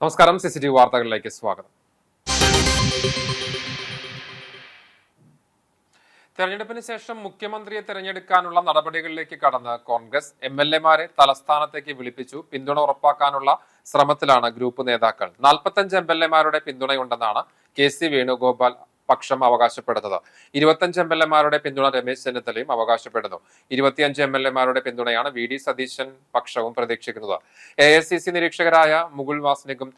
നമസ്കാരം, CCTV വാർത്തകളിലേക്ക് സ്വാഗതം. തെരഞ്ഞെടുപ്പിന് ശേഷം മുഖ്യമന്ത്രിയെ തെരഞ്ഞെടുക്കാനുള്ള നടപടികളിലേക്ക് കടന്ന് കോൺഗ്രസ് MLA-മാരെ തലസ്ഥാനത്തേക്ക് വിളിപ്പിച്ചു. പിന്തുണ ഉറപ്പാക്കാനുള്ള ശ്രമത്തിലാണ് ഗ്രൂപ്പ് നേതാക്കൾ. 45 MLA-മാരുടെ പിന്തുണയുണ്ടെന്നാണ് KC വേണുഗോപാൽ പക്ഷം അവകാശപ്പെടുന്നത്. 25 MLA-മാരുടെ പിന്തുണ രമേശ് ചെന്നിത്തലയും അവകാശപ്പെടുന്നു. 25 MLA-മാരുടെ പിന്തുണയാണ് VD സതീശൻ പക്ഷവും പ്രതീക്ഷിക്കുന്നത്. AICC നിരീക്ഷകരായ മുകുൾ വാസ്നികും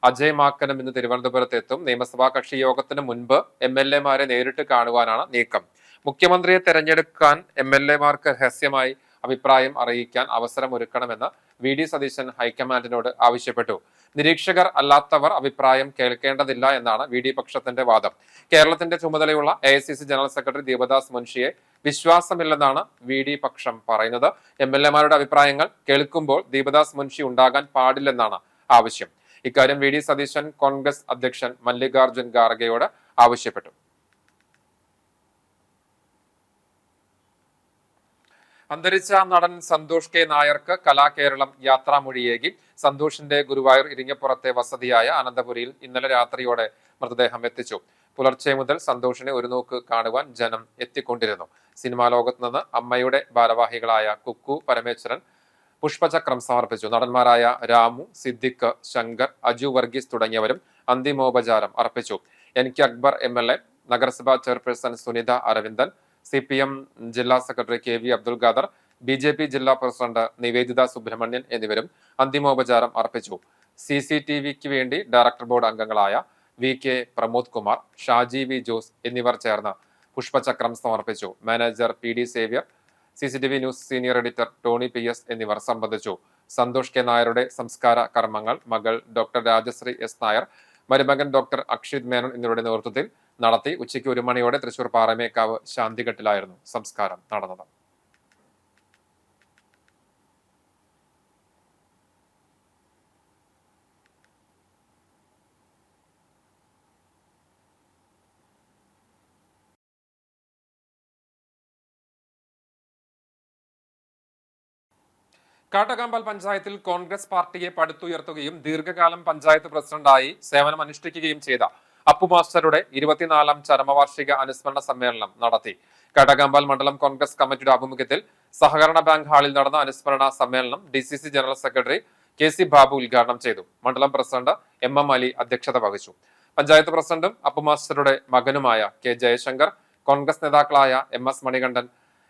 അജയ് മാക്കനും ഇന്ന് തിരുവനന്തപുരത്ത് എത്തും. നിയമസഭാ കക്ഷി യോഗത്തിന് മുൻപ് MLA-മാരെ നേരിട്ട് കാണുവാനാണ് നീക്കം. മുഖ്യമന്ത്രിയെ തെരഞ്ഞെടുക്കാൻ MLA-മാർക്ക് രഹസ്യമായി അഭിപ്രായം അറിയിക്കാൻ അവസരം ഒരുക്കണമെന്ന് VD സതീശൻ ഹൈക്കമാൻഡിനോട് ആവശ്യപ്പെട്ടു. നിരീക്ഷകർ അല്ലാത്തവർ അഭിപ്രായം കേൾക്കേണ്ടതില്ല എന്നാണ് VD പക്ഷത്തിന്റെ വാദം. കേരളത്തിന്റെ ചുമതലയുള്ള AICC ജനറൽ സെക്രട്ടറി ദീപദാസ് മുൻഷിയെ വിശ്വാസമില്ലെന്നാണ് VD പക്ഷം പറയുന്നത്. MLA-മാരുടെ അഭിപ്രായങ്ങൾ കേൾക്കുമ്പോൾ ദീപദാസ് മുൻഷി ഉണ്ടാകാൻ പാടില്ലെന്നാണ് ആവശ്യം. ഇക്കാര്യം VD സതീശൻ കോൺഗ്രസ് അധ്യക്ഷൻ മല്ലികാർജുൻ ഖാർഗെയോട് ആവശ്യപ്പെട്ടു. അന്തരിച്ച നടൻ സന്തോഷ് K. നായർക്ക് കലാകേരളം യാത്രാമൊഴിയേകി. സന്തോഷിന്റെ ഗുരുവായൂർ ഇരിങ്ങപ്പുറത്തെ വസതിയായ അനന്തപുരിയിൽ ഇന്നലെ രാത്രിയോടെ മൃതദേഹം എത്തിച്ചു. പുലർച്ചെ മുതൽ സന്തോഷിനെ ഒരു നോക്ക് കാണുവാൻ ജനം എത്തിക്കൊണ്ടിരുന്നു. സിനിമാ ലോകത്ത് നിന്ന് അമ്മയുടെ ഭാരവാഹികളായ കുക്കു, പരമേശ്വരൻ പുഷ്പചക്രം സമർപ്പിച്ചു. നടന്മാരായ രാമു, സിദ്ദിഖ്, ശങ്കർ, അജു വർഗീസ് തുടങ്ങിയവരും അന്തിമോപചാരം അർപ്പിച്ചു. NK അക്ബർ MLA, നഗരസഭാ ചെയർപേഴ്സൺ സുനിത അരവിന്ദൻ, CPM ജില്ലാ secretary KV Abdul Khader, BJP ജില്ലാ പ്രസിഡന്റ് നിവേദിത സുബ്രഹ്മണ്യൻ എന്നിവരും അന്തിമോപചാരം അർപ്പിച്ചു. CCTVക്ക് വേണ്ടി ഡയറക്ടർ ബോർഡ് അംഗങ്ങളായ VK പ്രമോദ് കുമാർ, ഷാജി V. ജോസ് എന്നിവർ ചേർന്ന് പുഷ്പചക്രം സമർപ്പിച്ചു. Manager PD Xavier, CCTV news senior editor Tony PS എന്നിവർ സംബന്ധിച്ചു. സന്തോഷ് K. നായരുടെ സംസ്കാര കർമ്മങ്ങൾ മകൾ ഡോക്ടർ രാജശ്രീ S. നായർ, മരുമകൻ ഡോക്ടർ അക്ഷിത് മേനോൻ എന്നിവരുടെ നേതൃത്വത്തിൽ നടത്തി. ഉച്ചയ്ക്ക് 1 മണിയോടെ തൃശൂർ പാറമേക്കാവ് ശാന്തിഘട്ടിലായിരുന്നു സംസ്കാരം നടന്നത്. കാട്ടകമ്പൽ പഞ്ചായത്തിൽ കോൺഗ്രസ് പാർട്ടിയെ പടുത്തുയർത്തുകയും ദീർഘകാലം പഞ്ചായത്ത് പ്രസിഡന്റായി സേവനം അനുഷ്ഠിക്കുകയും ചെയ്ത അപ്പു മാസ്റ്ററുടെ 24ാം ചരമവാർഷിക അനുസ്മരണ സമ്മേളനം നടത്തി. കാട്ടകമ്പൽ മണ്ഡലം കോൺഗ്രസ് കമ്മിറ്റിയുടെ ആഭിമുഖ്യത്തിൽ സഹകരണ ബാങ്ക് ഹാളിൽ നടന്ന അനുസ്മരണ സമ്മേളനം DCC general secretary KC Babu ഉദ്ഘാടനം ചെയ്തു. മണ്ഡലം പ്രസിഡന്റ് MM അലി അധ്യക്ഷത വഹിച്ചു. പഞ്ചായത്ത് പ്രസിഡന്റും അപ്പു മാസ്റ്ററുടെ മകനുമായ K. ജയശങ്കർ, കോൺഗ്രസ് നേതാക്കളായ MS Manikandan,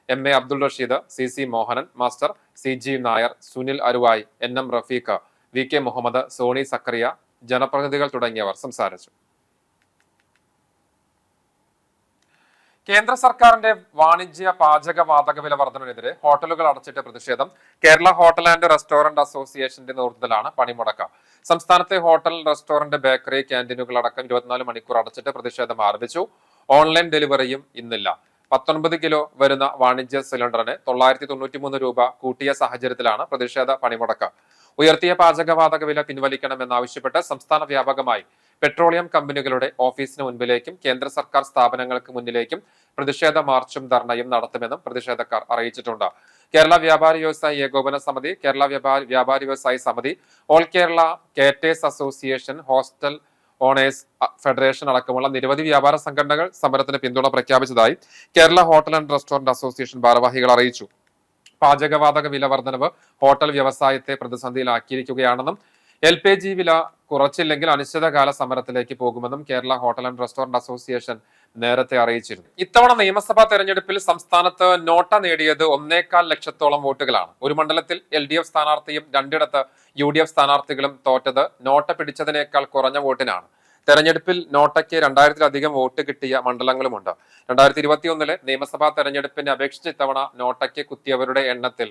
MA Abdul Rasheed, CC Mohanan master, CG Nair, Sunil Aruvayi, NM Rafeeq, VK Muhammad, Sony Zachariah, ജനപ്രതിനിധികൾ തുടങ്ങിയവർ സംസാരിച്ചു. കേന്ദ്ര സർക്കാരിന്റെ വാണിജ്യ പാചക വാതക വില വർധനവിനെതിരെ ഹോട്ടലുകൾ അടച്ചിട്ട് പ്രതിഷേധം. കേരള ഹോട്ടൽ ആൻഡ് റെസ്റ്റോറന്റ് അസോസിയേഷന്റെ നേതൃത്വത്തിലാണ് പണിമുടക്ക്. സംസ്ഥാനത്തെ ഹോട്ടൽ, റെസ്റ്റോറന്റ്, ബേക്കറി, ക്യാന്റീനുകൾ അടക്കം 24 മണിക്കൂർ അടച്ചിട്ട് പ്രതിഷേധം ആരംഭിച്ചു. ഓൺലൈൻ ഡെലിവറിയും ഇന്നില്ല. 19 കിലോ വരുന്ന വാണിജ്യ സിലിണ്ടറിന് 993 രൂപ കൂട്ടിയ സാഹചര്യത്തിലാണ് പ്രതിഷേധ പണിമുടക്ക്. ഉയർത്തിയ പാചകവാതക വില പിൻവലിക്കണമെന്നാവശ്യപ്പെട്ട് സംസ്ഥാന വ്യാപകമായി പെട്രോളിയം കമ്പനികളുടെ ഓഫീസിന് മുൻപിലേക്കും കേന്ദ്ര സർക്കാർ സ്ഥാപനങ്ങൾക്ക് മുന്നിലേക്കും പ്രതിഷേധ മാർച്ചും ധർണയും നടത്തുമെന്നും പ്രതിഷേധക്കാർ അറിയിച്ചിട്ടുണ്ട്. കേരള വ്യാപാരി വ്യവസായി ഏകോപന സമിതി, കേരള വ്യാപാരി വ്യവസായി സമിതി, all Kerala caterers association, hostel owners federation അടക്കമുള്ള നിരവധി വ്യാപാര സംഘടനകൾ സമരത്തിന് പിന്തുണ പ്രഖ്യാപിച്ചതായി Kerala hotel and restaurant association ഭാരവാഹികൾ അറിയിച്ചു. പാചകവാതക വില വർധനവ് ഹോട്ടൽ വ്യവസായത്തെ പ്രതിസന്ധിയിലാക്കിയിരിക്കുകയാണെന്നും LPG വില കുറച്ചില്ലെങ്കിൽ അനിശ്ചിതകാല സമരത്തിലേക്ക് പോകുമെന്നും Kerala hotel and restaurant association നേരത്തെ അറിയിച്ചിരുന്നു. ഇത്തവണ നിയമസഭാ തെരഞ്ഞെടുപ്പിൽ സംസ്ഥാനത്ത് നോട്ട നേടിയത് 1.25 ലക്ഷത്തോളം വോട്ടുകളാണ്. ഒരു മണ്ഡലത്തിൽ LDF സ്ഥാനാർത്ഥിയും 2ഇടത്ത് UDF സ്ഥാനാർത്ഥികളും തോറ്റത് നോട്ട പിടിച്ചതിനേക്കാൾ കുറഞ്ഞ വോട്ടിനാണ്. തെരഞ്ഞെടുപ്പിൽ നോട്ടയ്ക്ക് 2000-ലധികം വോട്ട് കിട്ടിയ മണ്ഡലങ്ങളുമുണ്ട്. 2021 നിയമസഭാ തെരഞ്ഞെടുപ്പിനെ അപേക്ഷിച്ച് ഇത്തവണ നോട്ടയ്ക്ക് കുത്തിയവരുടെ എണ്ണത്തിൽ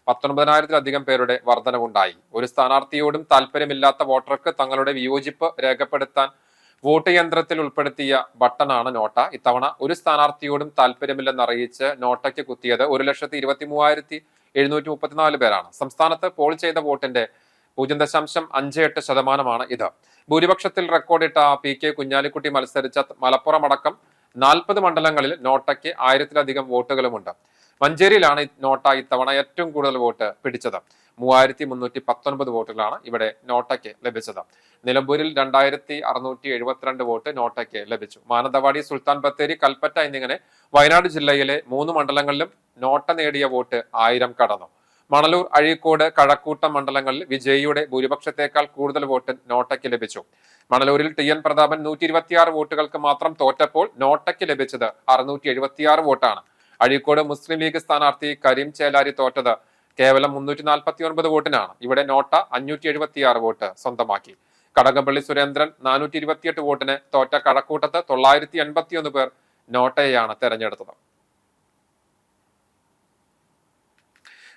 19,000-ലധികം പേരുടെ വർധനവുണ്ടായി. ഒരു സ്ഥാനാർത്ഥിയോടും താല്പര്യമില്ലാത്ത വോട്ടർക്ക് തങ്ങളുടെ വിയോജിപ്പ് രേഖപ്പെടുത്താൻ വോട്ട് യന്ത്രത്തിൽ ഉൾപ്പെടുത്തിയ ബട്ടണാണ് നോട്ട. ഇത്തവണ ഒരു സ്ഥാനാർത്ഥിയോടും താല്പര്യമില്ലെന്നറിയിച്ച് നോട്ടയ്ക്ക് കുത്തിയത് 1,23,734 പേരാണ്. സംസ്ഥാനത്ത് പോൾ ചെയ്ത വോട്ടിന്റെ 0.58% ഇത്. ഭൂരിപക്ഷത്തിൽ റെക്കോർഡിട്ട PK കുഞ്ഞാലിക്കുട്ടി മത്സരിച്ച മലപ്പുറം അടക്കം 40 മണ്ഡലങ്ങളിൽ നോട്ടയ്ക്ക് 1000-ലധികം വോട്ടുകളുമുണ്ട്. മഞ്ചേരിയിലാണ് നോട്ട ഇത്തവണ ഏറ്റവും കൂടുതൽ വോട്ട് പിടിച്ചത്. 3319 വോട്ടുകളാണ് ഇവിടെ നോട്ടയ്ക്ക് ലഭിച്ചത്. നിലമ്പൂരിൽ 2672 വോട്ട് നോട്ടയ്ക്ക് ലഭിച്ചു. മാനന്തവാടി, സുൽത്താൻ ബത്തേരി, കൽപ്പറ്റ എന്നിങ്ങനെ വയനാട് ജില്ലയിലെ 3 മണ്ഡലങ്ങളിലും നോട്ട നേടിയ വോട്ട് 1000 കടന്നു. മണലൂർ, അഴീക്കോട്, കഴക്കൂട്ടം മണ്ഡലങ്ങളിൽ വിജയിയുടെ ഭൂരിപക്ഷത്തേക്കാൾ കൂടുതൽ വോട്ട് നോട്ടയ്ക്ക് ലഭിച്ചു. മണലൂരിൽ TN പ്രതാപൻ 126 വോട്ടുകൾക്ക് മാത്രം തോറ്റപ്പോൾ നോട്ടയ്ക്ക് ലഭിച്ചത് 676 വോട്ടാണ്. അഴീക്കോട് മുസ്ലിം ലീഗ് സ്ഥാനാർത്ഥി കരീം ചേലാരി തോറ്റത് കേവലം 349 വോട്ടിനാണ്. ഇവിടെ നോട്ട 576 വോട്ട് സ്വന്തമാക്കി. കടകംപള്ളി സുരേന്ദ്രൻ 428 വോട്ടിന് തോറ്റ കഴക്കൂട്ടത്ത് 981 പേർ നോട്ടയെയാണ് തെരഞ്ഞെടുത്തത്.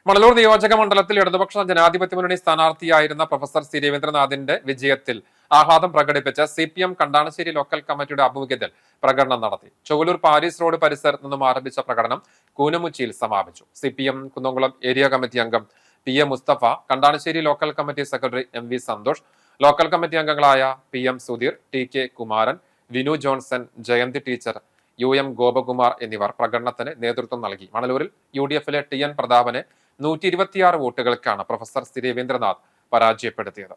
മണലൂർ നിയോജക മണ്ഡലത്തിൽ ഇടതുപക്ഷ ജനാധിപത്യ മുന്നണി സ്ഥാനാർത്ഥിയായിരുന്ന പ്രൊഫസർ സി രവീന്ദ്രനാഥിന്റെ വിജയത്തിൽ ആഹ്ലാദം പ്രകടിപ്പിച്ച CPM കണ്ടാണശ്ശേരി ലോക്കൽ കമ്മിറ്റിയുടെ ആഭിമുഖ്യത്തിൽ പ്രകടനം നടത്തി. ചൊവ്വലൂർ പാരീസ് റോഡ് പരിസരത്ത് നിന്നും ആരംഭിച്ച പ്രകടനം കൂനമുച്ചിയിൽ സമാപിച്ചു. CPM കുന്നംകുളം ഏരിയ കമ്മിറ്റി അംഗം PA Musthafa, Kandanassery local committee secretary MV Santhosh, local committee അംഗങ്ങളായ PM Sudheer, TK Kumaran, Vinu Johnson, Jayanthi teacher, UM Gopakumar എന്നിവർ പ്രകടനത്തിന് നേതൃത്വം നൽകി. മണലൂരിൽ UDF-ലെ TN പ്രതാപനെ 126 വോട്ടുകൾക്കാണ് പ്രൊഫസർ സി രവീന്ദ്രനാഥ് പരാജയപ്പെടുത്തിയത്.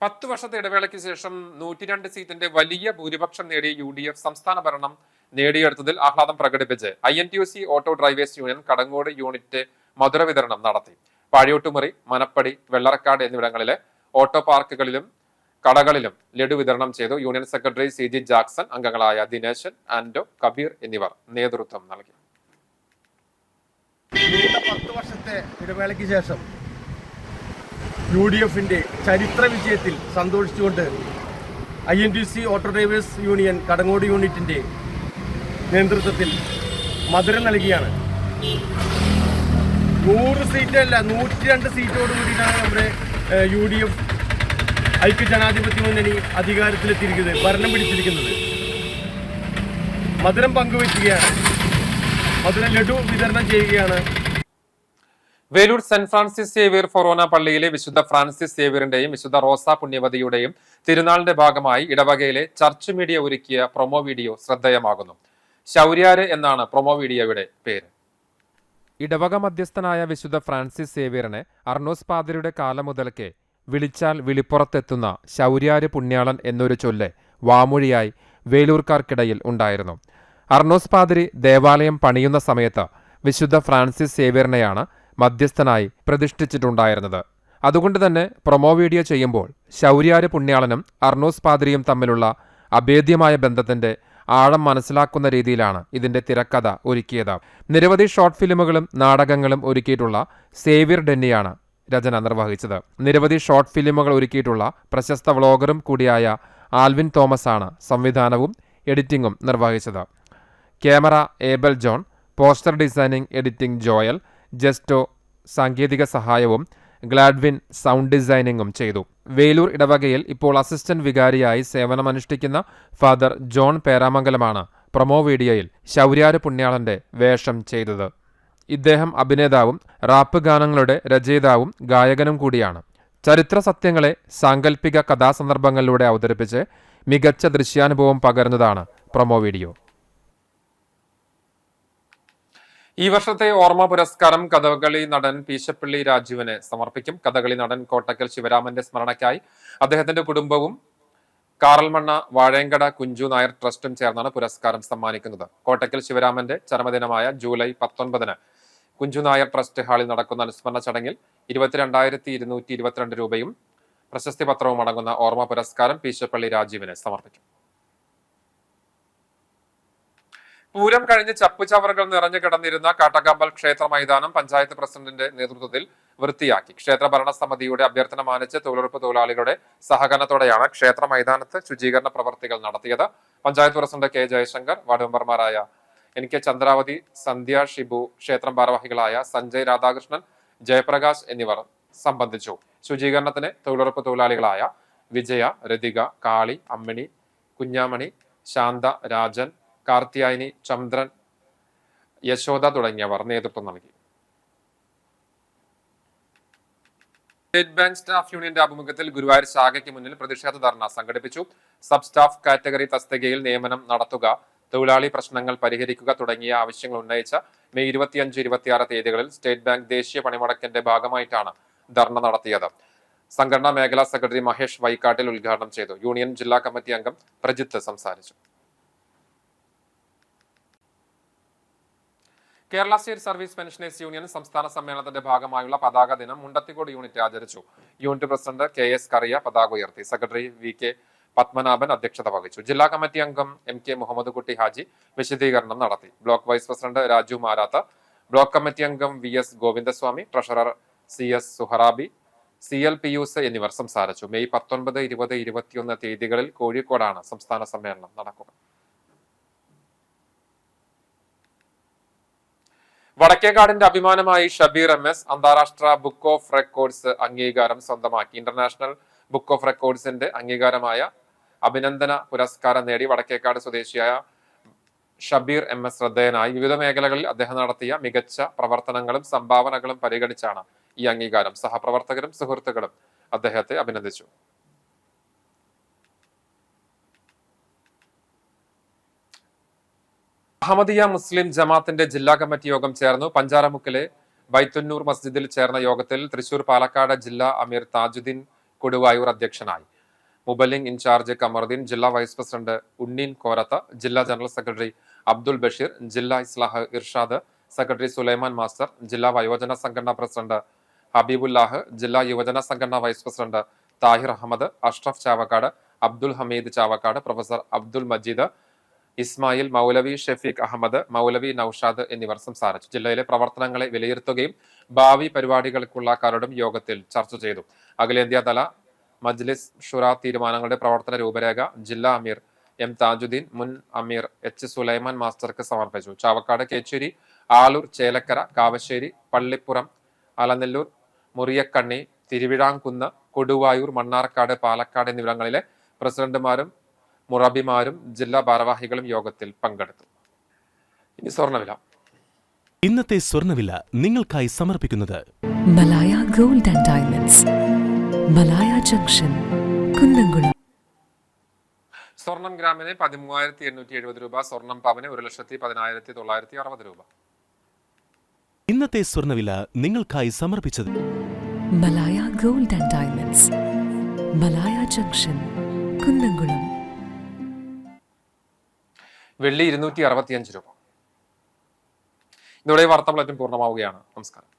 10 വർഷത്തെ ഇടവേളയ്ക്ക് ശേഷം 102 സീറ്റിന്റെ വലിയ ഭൂരിപക്ഷം നേടിയ UDF സംസ്ഥാന ഭരണം നേടിയെടുത്തതിൽ ആഹ്ലാദം പ്രകടിപ്പിച്ച് INTUC auto drivers union Kadangode unit മധുര വിതരണം നടത്തി. പാഴിയോട്ടുമുറി, മനപ്പടി, വെള്ളറക്കാട് എന്നിവിടങ്ങളിലെ ഓട്ടോ പാർക്കുകളിലും കടകളിലും ലഡു വിതരണം ചെയ്തു. യൂണിയൻ സെക്രട്ടറി CG ജാക്സൺ, അംഗങ്ങളായ ദിനേശൻ, ആൻഡോ, കബീർ എന്നിവർ നേതൃത്വം നൽകി. 10 വർഷത്തെ ഇടവേളയ്ക്ക് ശേഷം UDF-ന്റെ ചരിത്ര വിജയത്തിൽ സന്തോഷിച്ചുകൊണ്ട് INTUC auto drivers union Kadangode യൂണിറ്റിന്റെ നേതൃത്വത്തിൽ മധുരം നൽകിയാണ്. 100 സീറ്റല്ല, 102 സീറ്റോട് കൂടിയിട്ടാണ് നമ്മുടെ UDF ഐക്യ ജനാധിപത്യ മുന്നണി അധികാരത്തിലെത്തിയിരിക്കുന്നത്, ഭരണം പിടിച്ചിരിക്കുന്നത്. മധുരം പങ്കുവയ്ക്കുകയാണ്, മധുരം ലഡു വിതരണം ചെയ്യുകയാണ്. വേലൂർ സെന്റ് ഫ്രാൻസിസ് സേവിയർ ഫൊറോന പള്ളിയിലെ വിശുദ്ധ ഫ്രാൻസിസ് സേവിയറിന്റെയും വിശുദ്ധ റോസ പുണ്യവതിയുടെയും തിരുനാളിന്റെ ഭാഗമായി ഇടവകയിലെ ചർച്ച് മീഡിയ ഒരുക്കിയ പ്രൊമോ വീഡിയോ ശ്രദ്ധേയമാകുന്നു. ശൗര്യാര് എന്നാണ് പ്രൊമോ വീഡിയോയുടെ പേര്. ഇടവക മധ്യസ്ഥനായ വിശുദ്ധ ഫ്രാൻസിസ് സേവിയറിനെ അർണോസ് പാതിരിയുടെ കാലം മുതൽക്കേ വിളിച്ചാൽ വിളിപ്പുറത്തെത്തുന്ന ശൗര്യാര് പുണ്യാളൻ എന്നൊരു ചൊല്ല് വാമൊഴിയായി വേലൂർക്കാർക്കിടയിൽ ഉണ്ടായിരുന്നു. അർണോസ് പാതിരി ദേവാലയം പണിയുന്ന സമയത്ത് വിശുദ്ധ ഫ്രാൻസിസ് സേവിയറിനെയാണ് മധ്യസ്ഥനായി പ്രതിഷ്ഠിച്ചിട്ടുണ്ടായിരുന്നത്. അതുകൊണ്ട് തന്നെ പ്രൊമോ വീഡിയോ ചെയ്യുമ്പോൾ ശൗര്യാര് പുണ്യാളനും അർണോസ് പാതിരിയും തമ്മിലുള്ള അഭേദ്യമായ ബന്ധത്തിന്റെ ആഴം മനസ്സിലാക്കുന്ന രീതിയിലാണ് ഇതിന്റെ തിരക്കഥ ഒരുക്കിയത്. നിരവധി ഷോർട്ട് ഫിലിമുകളും നാടകങ്ങളും ഒരുക്കിയിട്ടുള്ള സേവിയർ ഡെന്നിയാണ് രചന നിർവഹിച്ചത്. നിരവധി ഷോർട്ട് ഫിലിമുകൾ ഒരുക്കിയിട്ടുള്ള പ്രശസ്ത വ്ളോഗറും കൂടിയായ ആൽവിൻ തോമസ് ആണ് സംവിധാനവും എഡിറ്റിംഗും നിർവഹിച്ചത്. Camera Abel John, poster designing editing Joel, Justo സാങ്കേതിക സഹായവും ഗ്ലാഡ്വിൻ സൗണ്ട് ഡിസൈനിങ്ങും ചെയ്തു. വേലൂർ ഇടവകയിൽ ഇപ്പോൾ അസിസ്റ്റന്റ് വികാരിയായി സേവനമനുഷ്ഠിക്കുന്ന ഫാദർ ജോൺ പേരാമംഗലമാണ് പ്രൊമോ വീഡിയോയിൽ ശൗര്യാര് പുണ്യാളന്റെ വേഷം ചെയ്തത്. ഇദ്ദേഹം അഭിനേതാവും റാപ്പ് ഗാനങ്ങളുടെ രചയിതാവും ഗായകനും കൂടിയാണ്. ചരിത്ര സത്യങ്ങളെ സാങ്കല്പിക കഥാസന്ദർഭങ്ങളിലൂടെ അവതരിപ്പിച്ച് മികച്ച ദൃശ്യാനുഭവം പകരുന്നതാണ് പ്രൊമോ വീഡിയോ. ഈ വർഷത്തെ ഓർമ്മ പുരസ്കാരം കഥകളി നടൻ പീശപ്പള്ളി രാജുവിന് സമർപ്പിക്കും. കഥകളി നടൻ കോട്ടക്കൽ ശിവരാമന്റെ സ്മരണയ്ക്കായി അദ്ദേഹത്തിന്റെ കുടുംബവും കാറൽമണ്ണ വാഴേങ്കട കുഞ്ചു നായർ ട്രസ്റ്റും ചേർന്നാണ് പുരസ്കാരം സമ്മാനിക്കുന്നത്. കോട്ടക്കൽ ശിവരാമന്റെ ചരമദിനമായ ജൂലൈ 19 കുഞ്ചു നായർ ട്രസ്റ്റ് ഹാളിൽ നടക്കുന്ന അനുസ്മരണ ചടങ്ങിൽ 22,222 രൂപയും പ്രശസ്തി പത്രവും അടങ്ങുന്ന ഓർമ്മ പുരസ്കാരം പീശപ്പള്ളി രാജീവിന് സമർപ്പിക്കും. പൂരം കഴിഞ്ഞ് ചപ്പുചവറുകൾ നിറഞ്ഞു കിടന്നിരുന്ന കാട്ടകമ്പൽ ക്ഷേത്ര മൈതാനം പഞ്ചായത്ത് പ്രസിഡന്റിന്റെ നേതൃത്വത്തിൽ വൃത്തിയാക്കി. ക്ഷേത്ര ഭരണസമിതിയുടെ അഭ്യർത്ഥന മാനിച്ച് തൊഴിലുറപ്പ് തൊഴിലാളികളുടെ സഹകരണത്തോടെയാണ് ക്ഷേത്ര മൈതാനത്ത് ശുചീകരണ പ്രവർത്തികൾ നടത്തിയത്. Panchayat president K Jayashankar, ward മെമ്പർമാരായ NK ചന്ദ്രാവതി, സന്ധ്യ ഷിബു, ക്ഷേത്രം ഭാരവാഹികളായ സഞ്ജയ് രാധാകൃഷ്ണൻ, ജയപ്രകാശ് എന്നിവർ സംബന്ധിച്ചു. ശുചീകരണത്തിന് തൊഴിലുറപ്പ് തൊഴിലാളികളായ വിജയ, രതിക, കാളി, അമ്മിണി, കുഞ്ഞാമണി, ശാന്ത, രാജൻ, കാർത്തിയായനി, ചന്ദ്രൻ, യശോദ തുടങ്ങിയവർ നേതൃത്വം നൽകി. സ്റ്റേറ്റ് ബാങ്ക് സ്റ്റാഫ് യൂണിയന്റെ ആഭിമുഖ്യത്തിൽ ഗുരുവായൂർ ശാഖയ്ക്ക് മുന്നിൽ പ്രതിഷേധ ധർണ സംഘടിപ്പിച്ചു. സബ് സ്റ്റാഫ് കാറ്റഗറി തസ്തികയിൽ നിയമനം നടത്തുക, തൊഴിലാളി പ്രശ്നങ്ങൾ പരിഹരിക്കുക തുടങ്ങിയ ആവശ്യങ്ങൾ ഉന്നയിച്ച മെയ് 25-26 തീയതികളിൽ സ്റ്റേറ്റ് ബാങ്ക് ദേശീയ പണിമുടക്കിന്റെ ഭാഗമായിട്ടാണ് ധർണ നടത്തിയത്. സംഘടനാ മേഖലാ സെക്രട്ടറി മഹേഷ് വൈക്കാട്ടിൽ ഉദ്ഘാടനം ചെയ്തു. യൂണിയൻ ജില്ലാ കമ്മിറ്റി അംഗം പ്രജിത്ത് സംസാരിച്ചു. Kerala state service pensioners union സംസ്ഥാന സമ്മേളനത്തിന്റെ ഭാഗമായുള്ള പതാക ദിനം മുണ്ടത്തിക്കോട് യൂണിറ്റ് ആചരിച്ചു. യൂണിറ്റ് പ്രസിഡന്റ് KS കറിയ പതാക ഉയർത്തി. സെക്രട്ടറി VK പത്മനാഭൻ അധ്യക്ഷത വഹിച്ചു. ജില്ലാ കമ്മിറ്റി അംഗം MK മുഹമ്മദ് കുട്ടി ഹാജി വിശദീകരണം നടത്തി. Block vice president Raju Maratha, block committee അംഗം VS Govindaswamy, treasurer CS Suharabi, CL Pius എന്നിവർ സംസാരിച്ചു. മെയ് 19, 20, 21 തീയതികളിൽ കോഴിക്കോടാണ് സംസ്ഥാന സമ്മേളനം നടക്കുക. വടക്കേക്കാടിന്റെ അഭിമാനമായി ഷബീർ MS അന്താരാഷ്ട്ര ബുക്ക് ഓഫ് റെക്കോർഡ്സ് അംഗീകാരം സ്വന്തമാക്കി. ഇന്റർനാഷണൽ ബുക്ക് ഓഫ് റെക്കോർഡ്സിന്റെ അംഗീകാരമായ അഭിനന്ദന പുരസ്കാരം നേടി വടക്കേക്കാട് സ്വദേശിയായ ഷബീർ MS ശ്രദ്ധേയനായി. വിവിധ മേഖലകളിൽ അദ്ദേഹം നടത്തിയ മികച്ച പ്രവർത്തനങ്ങളും സംഭാവനകളും പരിഗണിച്ചാണ് ഈ അംഗീകാരം. സഹപ്രവർത്തകരും സുഹൃത്തുക്കളും അദ്ദേഹത്തെ അഭിനന്ദിച്ചു. അഹമ്മദിയ മുസ്ലിം ജമാഅത്തിന്റെ ജില്ലാ കമ്മിറ്റി യോഗം ചേർന്നു. പഞ്ചാരമുക്കിലെ ബൈത്തുന്നൂർ മസ്ജിദിൽ ചേർന്ന യോഗത്തിൽ തൃശൂർ പാലക്കാട് ജില്ലാ അമീർ താജുദ്ദീൻ കൊടുവായൂർ അധ്യക്ഷനായി. മുബല്ലിംഗ് ഇൻചാർജ് കമറുദ്ദീൻ, ജില്ലാ വൈസ് പ്രസിഡന്റ് ഉണ്ണീൻ കോരത്ത്, ജില്ലാ ജനറൽ സെക്രട്ടറി അബ്ദുൽ ബഷീർ, ജില്ലാ ഇസ്ലാഹ് ഇർഷാദ് സെക്രട്ടറി സുലൈമാൻ മാസ്റ്റർ, ജില്ലാ വയോജന സംഘടനാ പ്രസിഡന്റ് ഹബീബുല്ലാഹ്, ജില്ലാ യുവജന സംഘടനാ vice president Thahir Ahmed, Ashraf Chavakkad, Abdul Hameed Chavakkad, professor Abdul Majeed, Ismail, മൗലവി ഷെഫീഖ് അഹമ്മദ്, മൗലവി നൌഷാദ് എന്നിവർ സംസാരിച്ചു. ജില്ലയിലെ പ്രവർത്തനങ്ങളെ വിലയിരുത്തുകയും ഭാവി പരിപാടികൾക്കുള്ള കരടും യോഗത്തിൽ ചർച്ച ചെയ്തു. അഖിലേന്ത്യാതല മജ്ലിസ് ഷുറ തീരുമാനങ്ങളുടെ പ്രവർത്തന രൂപരേഖ ജില്ലാ അമീർ M താജുദ്ദീൻ, മുൻ അമീർ H സുലൈമാൻ മാസ്റ്റർക്ക് സമർപ്പിച്ചു. ചാവക്കാട്, കേച്ചേരി, ആലൂർ, ചേലക്കര, കാവശ്ശേരി, പള്ളിപ്പുറം, അലനെല്ലൂർ, മുറിയക്കണ്ണി, തിരുവിഴാംകുന്ന്, കൊടുവായൂർ, മണ്ണാർക്കാട്, പാലക്കാട് എന്നിവിടങ്ങളിലെ പ്രസിഡന്റുമാരും മുറബിമാരും ജില്ലാ ഭാരവാഹികളും യോഗത്തിൽ പങ്കെടുത്തു. ഇനി സ്വർണ്ണവില. ഇന്നത്തെ സ്വർണ്ണവില നിങ്ങൾക്കായി സമർപ്പിക്കുന്നത് Malaya gold and diamonds, Malaya junction, Kunnamkulam. സ്വർണം ഗ്രാമിന് 13,870 രൂപ, സ്വർണം പവന് 1,10,960 രൂപ. ഇന്നത്തെ സ്വർണ്ണവില നിങ്ങൾക്കായി സമർപ്പിച്ചത് Malaya gold and diamonds, Malaya junction, Kunnamkulam. വെള്ളി 265 രൂപ. ഇതോടെ വാർത്താ ബുള്ളറ്റിൻ പൂർണ്ണമാവുകയാണ്. നമസ്കാരം.